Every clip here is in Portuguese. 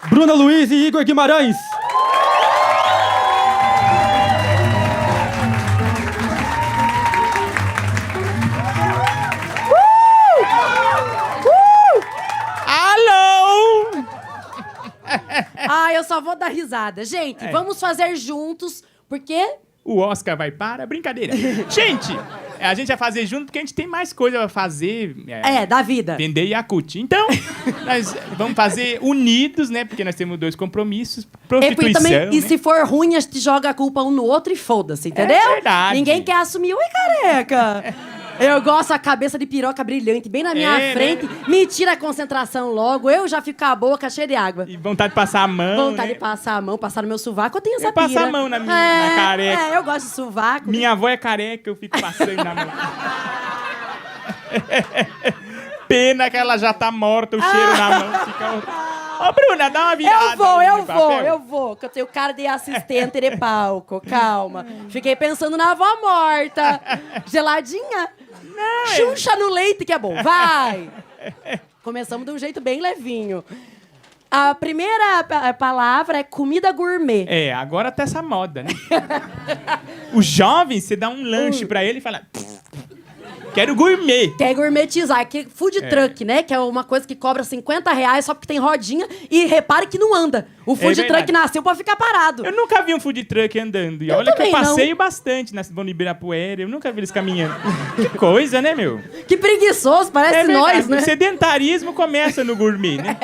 Bruna Luiz e Igor Guimarães. Alô! Eu só vou dar risada. Gente, vamos fazer juntos, porque... O Oscar vai para brincadeira. Gente, a gente vai fazer junto porque a gente tem mais coisa pra fazer. Da vida. Vender Yakult. Então, nós vamos fazer unidos, né? Porque nós temos 2 compromissos. Prostituição, E se for ruim, a gente joga a culpa um no outro e foda-se, entendeu? É verdade. Ninguém quer assumir. Oi, careca! Eu gosto da cabeça de piroca brilhante bem na minha frente. Né? Me tira a concentração logo. Eu já fico com a boca cheia de água. E vontade de passar a mão, Vontade né? de passar a mão, passar no meu sovaco. Eu tenho essa passar pira. a mão na careca. Eu gosto de sovaco. Minha avó é careca, eu fico passando na mão. Pena que ela já tá morta, o cheiro na mão fica... Ô, Bruna, dá uma virada. Eu vou. Que eu tenho cara de assistente de palco. Calma. Fiquei pensando na avó morta. Geladinha. Xuxa no leite, que é bom. Vai. Começamos de um jeito bem levinho. A primeira palavra é comida gourmet. Agora tá essa moda, né? O jovem, você dá um lanche pra ele e fala... Quero gourmet. Quer gourmetizar, que food truck, né? Que é uma coisa que cobra R$50 só porque tem rodinha. E repare que não anda. O food truck nasceu pra ficar parado. Eu nunca vi um food truck andando. E olha que eu passeio bastante na Vão Ibirapuera. Eu nunca vi eles caminhando. Que coisa, né, meu? Que preguiçoso, parece nós, né? O sedentarismo começa no gourmet, né?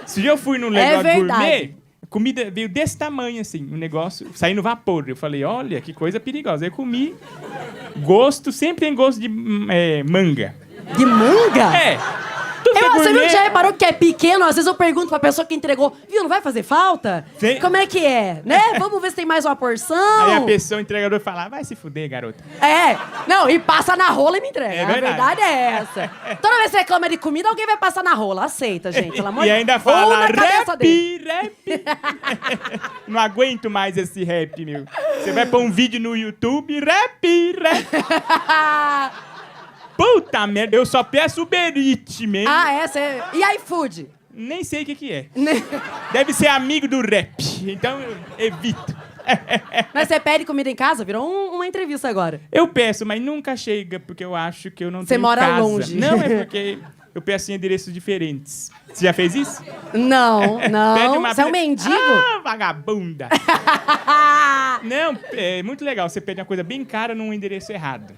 Se eu fui num negócio gourmet... A comida veio desse tamanho, assim, o negócio, saindo vapor. Eu falei, olha, que coisa perigosa. Eu comi, sempre tem gosto de manga. De manga? Você viu que já reparou que é pequeno? Às vezes eu pergunto pra pessoa que entregou, viu, não vai fazer falta? Sim. Como é que é, né? Vamos ver se tem mais uma porção. Aí a pessoa, o entregador, fala, vai se fuder, garota. Não, e passa na rola e me entrega. A verdade é essa. Toda vez que você reclama de comida, alguém vai passar na rola. Aceita, gente, pelo amor de Deus. E ainda fala, rap. Não aguento mais esse rap, meu. Você vai pôr um vídeo no YouTube, rap. Puta merda, eu só peço Uber Eats mesmo. E iFood? Nem sei o que é. Deve ser amigo do rap, então eu evito. Mas você pede comida em casa? Virou uma entrevista agora. Eu peço, mas nunca chega, porque eu acho que eu não tenho casa. Você mora longe. Não, é porque eu peço em endereços diferentes. Você já fez isso? Não. Você é um mendigo? Vagabunda. Não, é muito legal. Você pede uma coisa bem cara num endereço errado.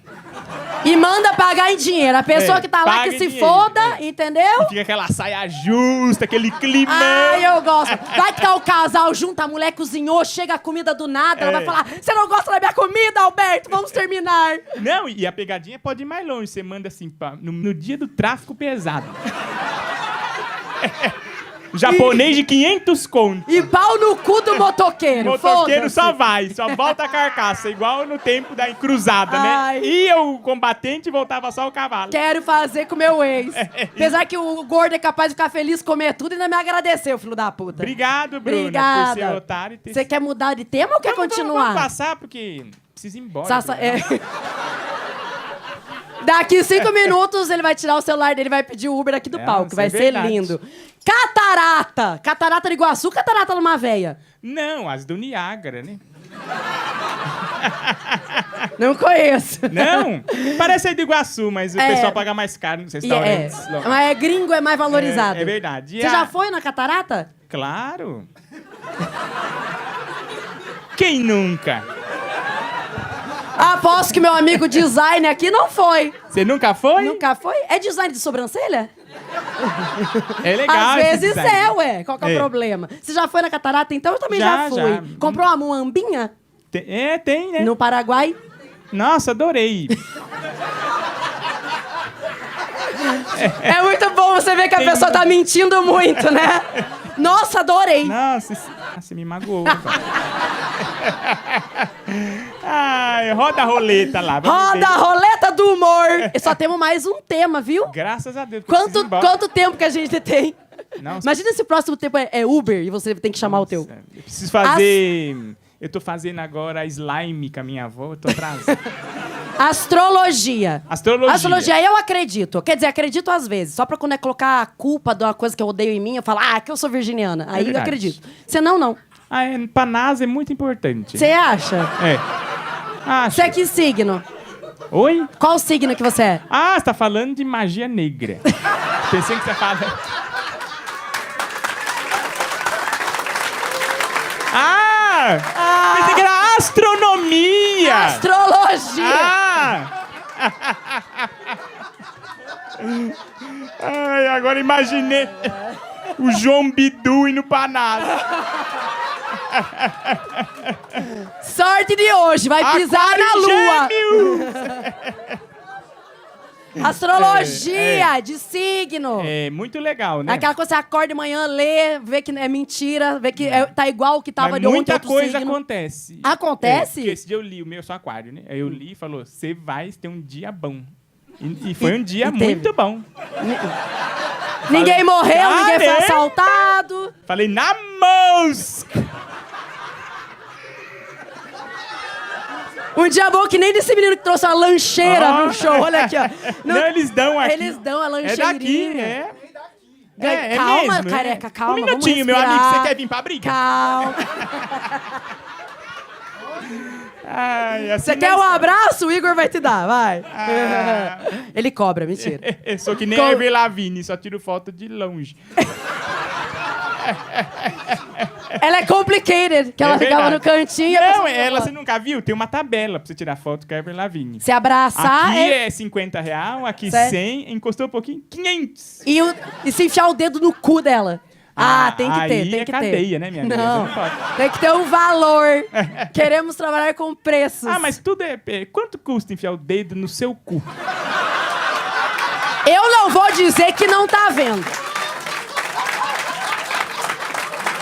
E manda pagar em dinheiro. A pessoa que tá lá que se foda, entendeu? E fica aquela saia justa, aquele climão. Eu gosto. Vai que tá o casal junto, a mulher cozinhou, chega a comida do nada, ela vai falar, você não gosta da minha comida, Alberto? Vamos terminar. Não, e a pegadinha pode ir mais longe. Você manda assim, no dia do tráfico pesado. Japonês de 500 conto. E pau no cu do motoqueiro. Motoqueiro só volta a carcaça, igual no tempo da cruzada, né? Ia o combatente e voltava só o cavalo. Quero fazer com o meu ex. Apesar que o gordo é capaz de ficar feliz, comer tudo e ainda me agradeceu, filho da puta. Obrigado, Bruna, Obrigada. por ser otário e ter... Você quer mudar de tema ou quer continuar? Vamos passar, porque preciso ir embora. Daqui 5 minutos ele vai tirar o celular dele e vai pedir o Uber aqui do palco. Vai ser lindo. Catarata! Catarata do Iguaçu, catarata numa véia? Não, as do Niágara, né? Não conheço. Não? Parece aí do Iguaçu, mas o pessoal paga mais caro nos restaurantes. Mas gringo, é mais valorizado. É verdade. Você já foi na catarata? Claro. Quem nunca? Aposto que meu amigo designer aqui não foi. Você nunca foi? Nunca foi? É design de sobrancelha? É legal. Às vezes ué. Qual que é o problema? Você já foi na catarata, então? Eu também já fui. Já. Comprou uma muambinha? Tem, né? No Paraguai? Nossa, adorei. É muito bom você ver que a pessoa tá mentindo muito, né? Nossa, adorei. Nossa, você me magoou. Ai, roda a roleta lá. Roda a roleta do humor. E só temos mais um tema, viu? Graças a Deus. Quanto tempo que a gente tem? Nossa. Imagina se o próximo tempo é Uber e você tem que chamar o teu. Eu preciso fazer... Eu tô fazendo agora slime com a minha avó, eu tô atrasado. Astrologia. Astrologia. Astrologia, eu acredito. Quer dizer, acredito às vezes. Só pra quando é colocar a culpa de uma coisa que eu odeio em mim, eu falo, que eu sou virginiana. Aí eu verdade. acredito. Senão, não. Pra NASA é muito importante. Você acha? É. Acho. Você é que signo? Oi? Qual o signo que você é? Você tá falando de magia negra. Pensei que você fala... Pensei que era astronomia! Astrologia! Agora imaginei o João Bidu indo pra NASA. Sorte de hoje, vai pisar Aquário na lua. Gêmeos! Astrologia de signo. É muito legal, né? Aquela coisa que você acorda de manhã, lê, vê que é mentira, vê que tá igual o que tava Mas de ontem, muita outro coisa signo. acontece. Acontece? Porque esse dia eu li, o meu eu sou aquário, né? Aí eu li e falou, você vai ter um dia bom. E foi um dia muito bom. Ninguém morreu, ninguém foi Caramba! assaltado. Falei, na mosca! Um dia bom que nem desse menino que trouxe uma lancheira no show. Olha aqui, ó. Não, eles dão aqui. Eles dão a É lancheirinha. daqui, Calma, mesmo, careca, calma. Um minutinho, vamos meu amigo, respirar. você quer vir pra briga? Calma. Assim Você quer um abraço? O Igor vai te dar, vai. Ele cobra, mentira. Eu sou que nem a Avril Lavigne, só tiro foto de longe. Ela é complicated, que ela ficava no cantinho. e a Não, pessoa ela falava. você nunca viu? Tem uma tabela pra você tirar foto com a Avril Lavigne. Se abraçar Aqui é R$50, aqui Certo. 100, encostou um pouquinho, 500. e se enfiar o dedo no cu dela. Tem que ter, aí tem é que cadeia, ter. né, minha amiga? Não, Você não pode. tem que ter um valor. Queremos trabalhar com preços. Mas tudo quanto custa enfiar o dedo no seu cu? Eu não vou dizer que não tá vendo.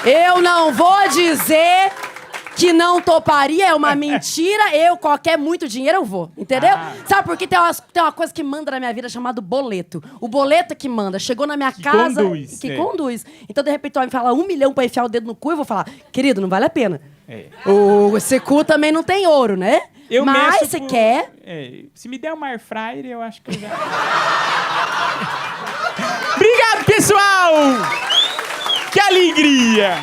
Eu não vou dizer que não toparia, é uma mentira. Qualquer muito dinheiro, eu vou. Entendeu? Sabe por que tem uma coisa que manda na minha vida chamada boleto. O boleto é que manda. Chegou na minha casa... conduz, conduz. Então, de repente, vai me falar 1 milhão pra enfiar o dedo no cu, eu vou falar, querido, não vale a pena. Esse cu também não tem ouro, né? Mas, se quer... se me der uma air fryer, eu acho que eu já... Obrigado, pessoal! Que alegria!